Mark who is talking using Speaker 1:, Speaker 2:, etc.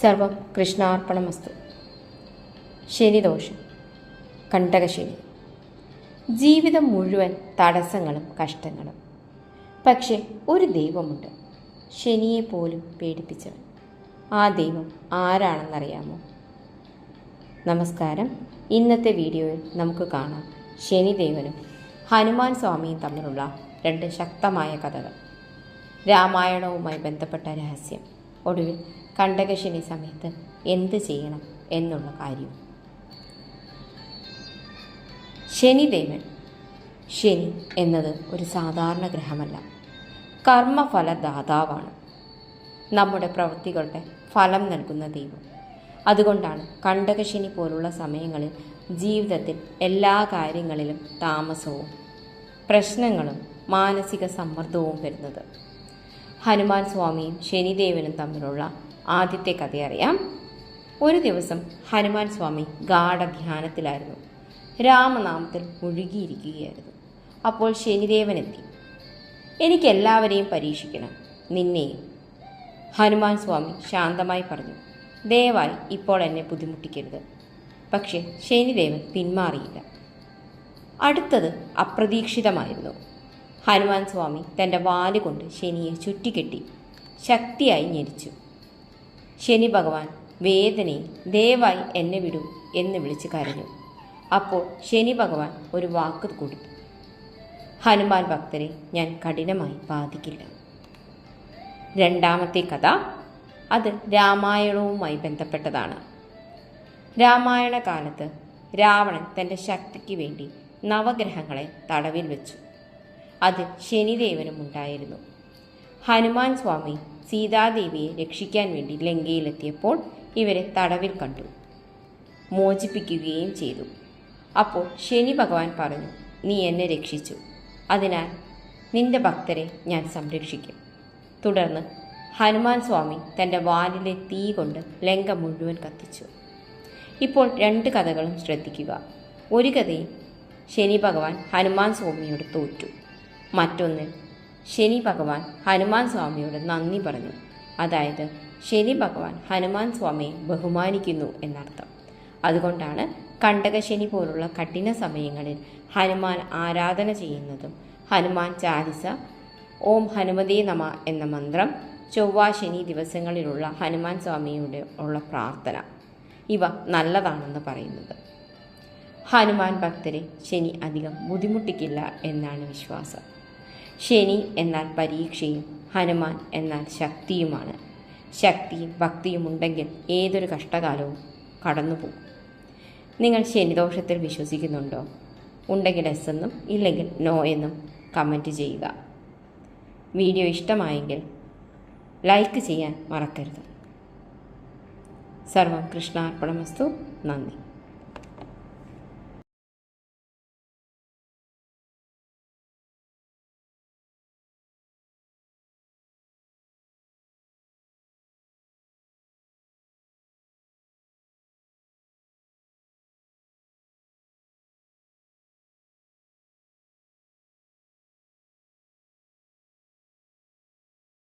Speaker 1: സർവം കൃഷ്ണാർപ്പണമസ്തു. ശനിദോഷം, കണ്ടകശനി. ജീവിതം മുഴുവൻ തടസ്സങ്ങളും കഷ്ടങ്ങളും. പക്ഷെ ഒരു ദൈവമുണ്ട്, ശനിയെ പോലും പേടിപ്പിച്ചവൻ. ആ ദൈവം ആരാണെന്നറിയാമോ? നമസ്കാരം. ഇന്നത്തെ വീഡിയോയിൽ നമുക്ക് കാണാം ശനിദേവനും ഹനുമാൻ സ്വാമിയും തമ്മിലുള്ള രണ്ട് ശക്തമായ കഥകൾ, രാമായണവുമായി ബന്ധപ്പെട്ട രഹസ്യം, ഒടുവിൽ കണ്ടകശനി സമയത്ത് എന്ത് ചെയ്യണം എന്നുള്ള കാര്യം. ശനിദേവൻ. ശനി എന്നത് ഒരു സാധാരണ ഗ്രഹമല്ല, കർമ്മഫലദാതാവാണ്. നമ്മുടെ പ്രവൃത്തികളുടെ ഫലം നൽകുന്ന ദൈവം. അതുകൊണ്ടാണ് കണ്ടകശനി പോലുള്ള സമയങ്ങളിൽ ജീവിതത്തിൽ എല്ലാ കാര്യങ്ങളിലും താമസവും പ്രശ്നങ്ങളും മാനസിക സമ്മർദ്ദവും വരുന്നത്. ഹനുമാൻ സ്വാമിയും ശനിദേവനും തമ്മിലുള്ള ആദ്യത്തെ കഥയറിയാം. ഒരു ദിവസം ഹനുമാൻ സ്വാമി ഗാഠധ്യാനത്തിലായിരുന്നു. രാമനാമത്തിൽ മുഴുകിയിരിക്കുകയായിരുന്നു. അപ്പോൾ ശനിദേവനെത്തി. എനിക്കെല്ലാവരെയും പരീക്ഷിക്കണം, നിന്നെയും. ഹനുമാൻ സ്വാമി ശാന്തമായി പറഞ്ഞു, ദയവായി ഇപ്പോൾ എന്നെ ബുദ്ധിമുട്ടിക്കരുത്. പക്ഷേ ശനിദേവൻ പിന്മാറിയില്ല. അടുത്തത് അപ്രതീക്ഷിതമായിരുന്നു. ഹനുമാൻ സ്വാമി തൻ്റെ വാലുകൊണ്ട് ശനിയെ ചുറ്റിക്കെട്ടി ശക്തിയായി ഞെരിച്ചു. ശനി ഭഗവാൻ വേദനയിൽ ദയവായി എന്നെ വിടൂ എന്ന് വിളിച്ച് കരഞ്ഞു. അപ്പോൾ ശനി ഭഗവാൻ ഒരു വാക്ക് കൊടുത്തു, ഹനുമാൻ ഭക്തരെ ഞാൻ കഠിനമായി ബാധിക്കില്ല. രണ്ടാമത്തെ കഥ, അത് രാമായണവുമായി ബന്ധപ്പെട്ടതാണ്. രാമായണ കാലത്ത് രാവണൻ തൻ്റെ ശക്തിക്ക് വേണ്ടി നവഗ്രഹങ്ങളെ തടവിൽ വെച്ചു. അതിൽ ശനിദേവനും ഉണ്ടായിരുന്നു. ഹനുമാൻ സ്വാമി സീതാദേവിയെ രക്ഷിക്കാൻ വേണ്ടി ലങ്കയിലെത്തിയപ്പോൾ ഇവരെ തടവിൽ കണ്ടു, മോചിപ്പിക്കുകയും ചെയ്തു. അപ്പോൾ ശനി ഭഗവാൻ പറഞ്ഞു, നീ എന്നെ രക്ഷിച്ചു, അതിനാൽ നിന്റെ ഭക്തരെ ഞാൻ സംരക്ഷിക്കും. തുടർന്ന് ഹനുമാൻ സ്വാമി തൻ്റെ വാലിലെ തീ കൊണ്ട് ലങ്ക മുഴുവൻ കത്തിച്ചു. ഇപ്പോൾ രണ്ട് കഥകളും ശ്രദ്ധിക്കുക. ഒരു കഥയിൽ ശനി ഭഗവാൻ ഹനുമാൻ സ്വാമിയോട് തോറ്റു. മറ്റൊന്നിൽ ശനി ഭഗവാൻ ഹനുമാൻ സ്വാമിയോട് നന്ദി പറഞ്ഞു. അതായത് ശനി ഭഗവാൻ ഹനുമാൻ സ്വാമിയെ ബഹുമാനിക്കുന്നു എന്നർത്ഥം. അതുകൊണ്ടാണ് കണ്ടകശനി പോലുള്ള കഠിന സമയങ്ങളിൽ ഹനുമാൻ ആരാധന ചെയ്യുന്നതും ഹനുമാൻ ചാലിസ, ഓം ഹനുമതേ നമ എന്ന മന്ത്രം, ചൊവ്വ ശനി ദിവസങ്ങളിലുള്ള ഹനുമാൻ സ്വാമിയുടെ ഉള്ള പ്രാർത്ഥന, ഇവ നല്ലതാണെന്ന് പറയുന്നത്. ഹനുമാൻ ഭക്തരെ ശനി അധികം ബുദ്ധിമുട്ടിക്കില്ല എന്നാണ് വിശ്വാസം. ശനി എന്നാൽ പരീക്ഷയും ഹനുമാൻ എന്നാൽ ശക്തിയുമാണ്. ശക്തിയും ഭക്തിയും ഉണ്ടെങ്കിൽ ഏതൊരു കഷ്ടകാലവും കടന്നുപോകും. നിങ്ങൾ ശനിദോഷത്തിൽ വിശ്വസിക്കുന്നുണ്ടോ? ഉണ്ടെങ്കിൽ എസ് എന്നും ഇല്ലെങ്കിൽ നോ എന്നും കമൻറ്റ് ചെയ്യുക. വീഡിയോ ഇഷ്ടമായെങ്കിൽ ലൈക്ക് ചെയ്യാൻ മറക്കരുത്. സർവം കൃഷ്ണാർപ്പണമസ്തു. നന്ദി.